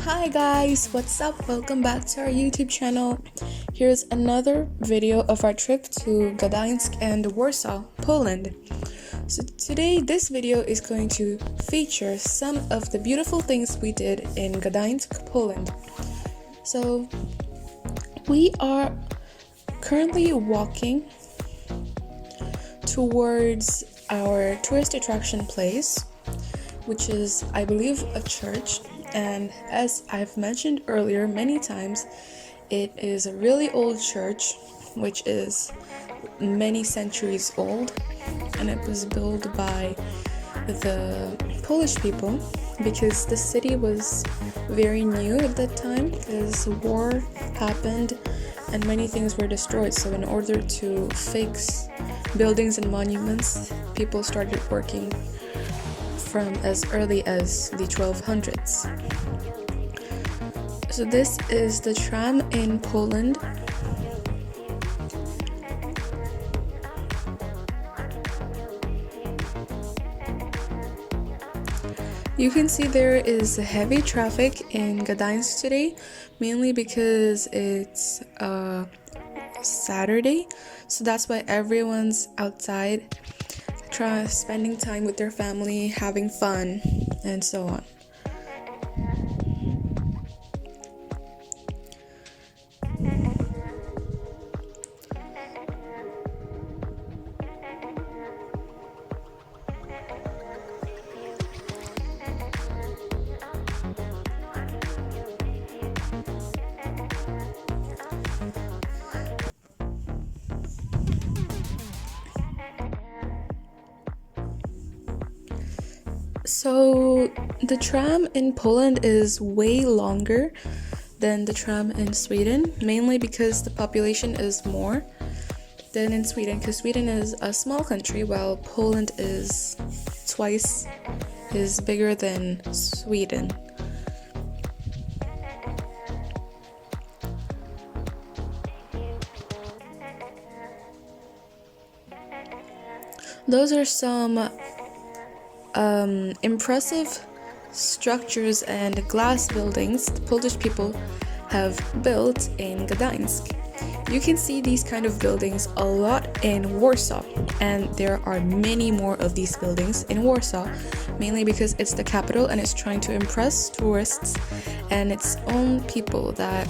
Hi guys, what's up? Welcome back to our YouTube channel. Here's another video of our trip to Gdansk and Warsaw, Poland. So today this video is going to feature some of the beautiful things we did in Gdansk, Poland. So we are currently walking towards our tourist attraction place, which is, I believe, a church. And as I've mentioned earlier many times, it is a really old church, which is many centuries old, and it was built by the Polish people because the city was very new at that time because war happened and many things were destroyed. So in order to fix buildings and monuments, people started working from as early as the 1200s. So this is the tram in Poland. You can see there is heavy traffic in Gdansk today, mainly because it's Saturday, so that's why everyone's outside spending time with their family, having fun, and so on. So the tram in Poland is way longer than the tram in Sweden, mainly because the population is more than in Sweden, because Sweden is a small country while Poland is twice bigger than Sweden. Those are some impressive structures and glass buildings the Polish people have built in Gdansk. You can see these kind of buildings a lot in Warsaw, and there are many more of these buildings in Warsaw, mainly because it's the capital and it's trying to impress tourists and its own people that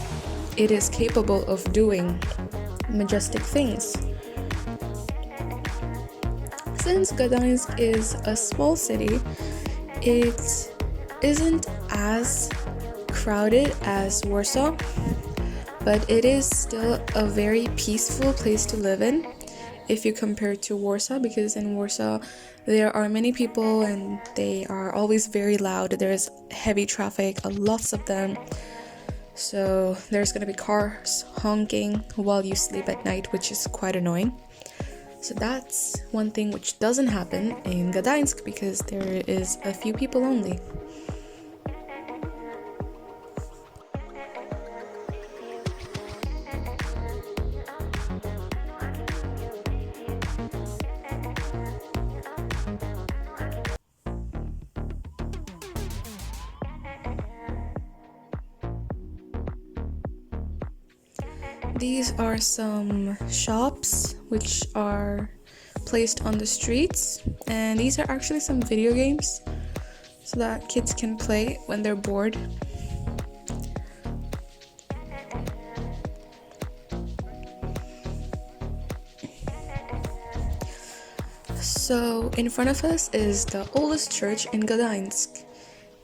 it is capable of doing majestic things. Since Gdansk is a small city, it isn't as crowded as Warsaw, but it is still a very peaceful place to live in if you compare to Warsaw, because in Warsaw there are many people and they are always very loud. There's heavy traffic, lots of them. So there's gonna be cars honking while you sleep at night, which is quite annoying. So that's one thing which doesn't happen in Gdansk because there is a few people only. These are some shops which are placed on the streets, and these are actually some video games so that kids can play when they're bored. So in front of us is the oldest church in Gdansk,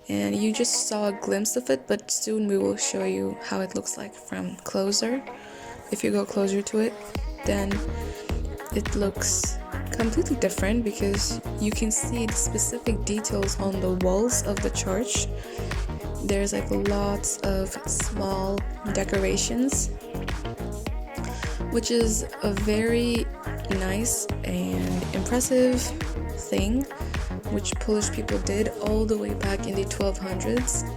and you just saw a glimpse of it, but soon we will show you how it looks like from closer. If you go closer to it, then it looks completely different because you can see the specific details on the walls of the church. There's like lots of small decorations, which is a very nice and impressive thing which Polish people did all the way back in the 1200s.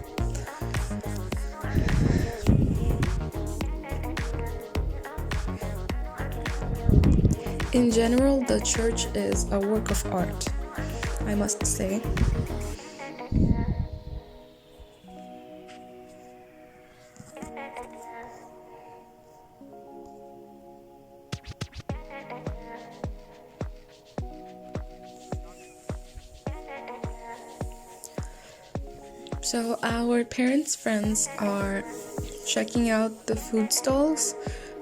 In general, the church is a work of art, I must say. So our parents' friends are checking out the food stalls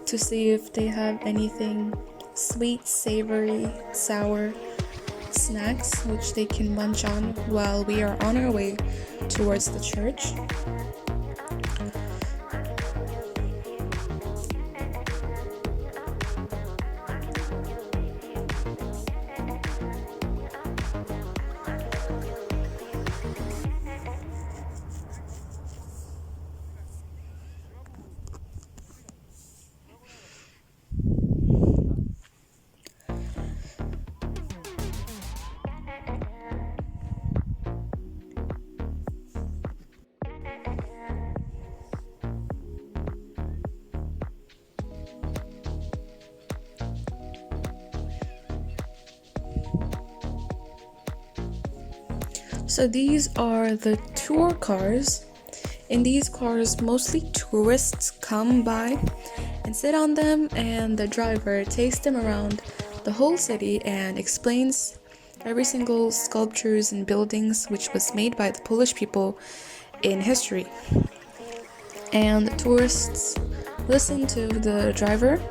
to see if they have anything sweet, savory, sour snacks which they can munch on while we are on our way towards the church. So these are the tour cars. In these cars, mostly tourists come by and sit on them, and the driver takes them around the whole city and explains every single sculptures and buildings which was made by the Polish people in history. And the tourists listen to the driver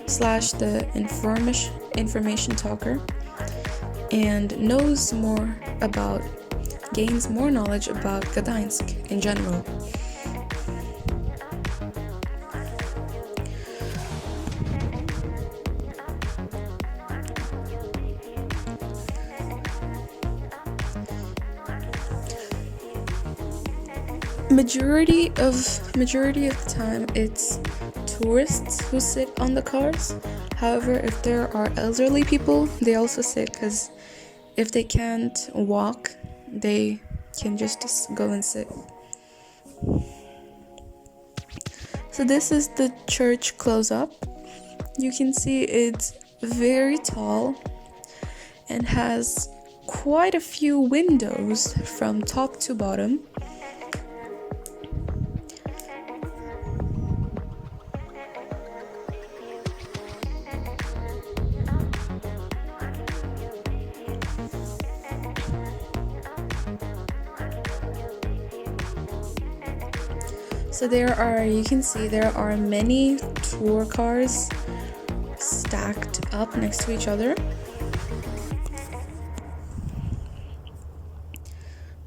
slash the information talker and gains more knowledge about Gdansk in general. Majority of the time it's tourists who sit on the cars. However, if there are elderly people, they also sit, because if they can't walk, they can just go and sit. So this is the church close-up. You can see it's very tall and has quite a few windows from top to bottom. So you can see there are many tour cars stacked up next to each other.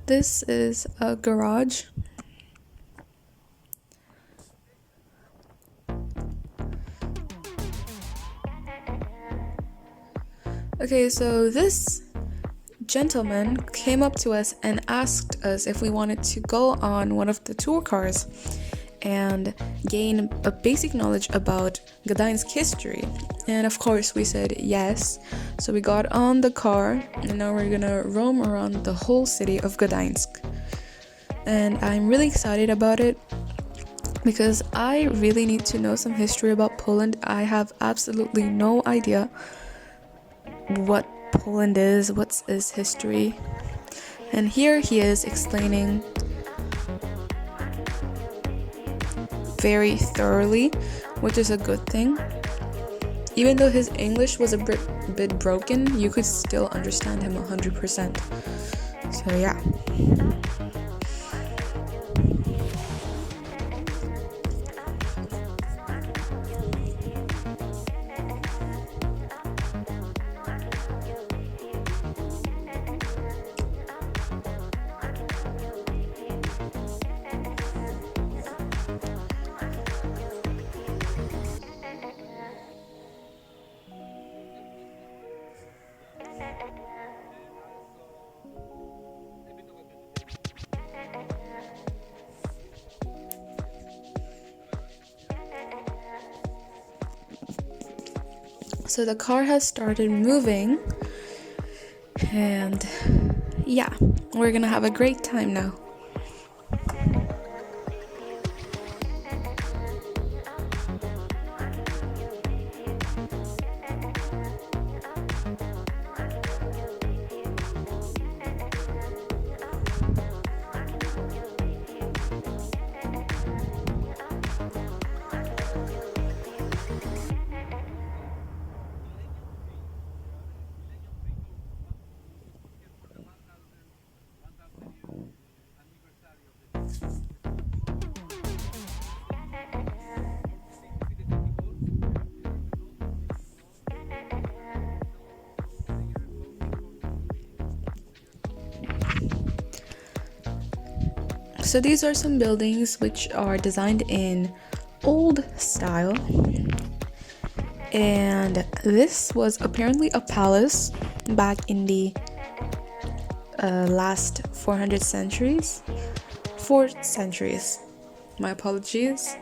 This is a garage. Okay, so this gentleman came up to us and asked us if we wanted to go on one of the tour cars and gain a basic knowledge about Gdansk history. And of course we said yes. So we got on the car and now we're gonna roam around the whole city of Gdansk. And I'm really excited about it because I really need to know some history about Poland. I have absolutely no idea what Poland is, what's its history. And here he is explaining very thoroughly, which is a good thing. Even though his English was a bit broken, you could still understand him 100%. So yeah. So the car has started moving, and yeah, we're gonna have a great time now. So these are some buildings which are designed in old style, and this was apparently a palace back in the last 4 centuries, my apologies.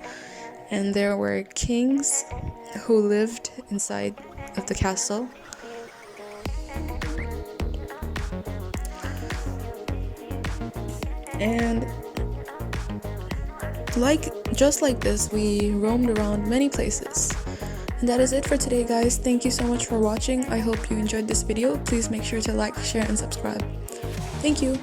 And there were kings who lived inside of the castle. And just like this, we roamed around many places. And that is it for today, guys. Thank you so much for watching. I hope you enjoyed this video. Please make sure to like, share, and subscribe. Thank you.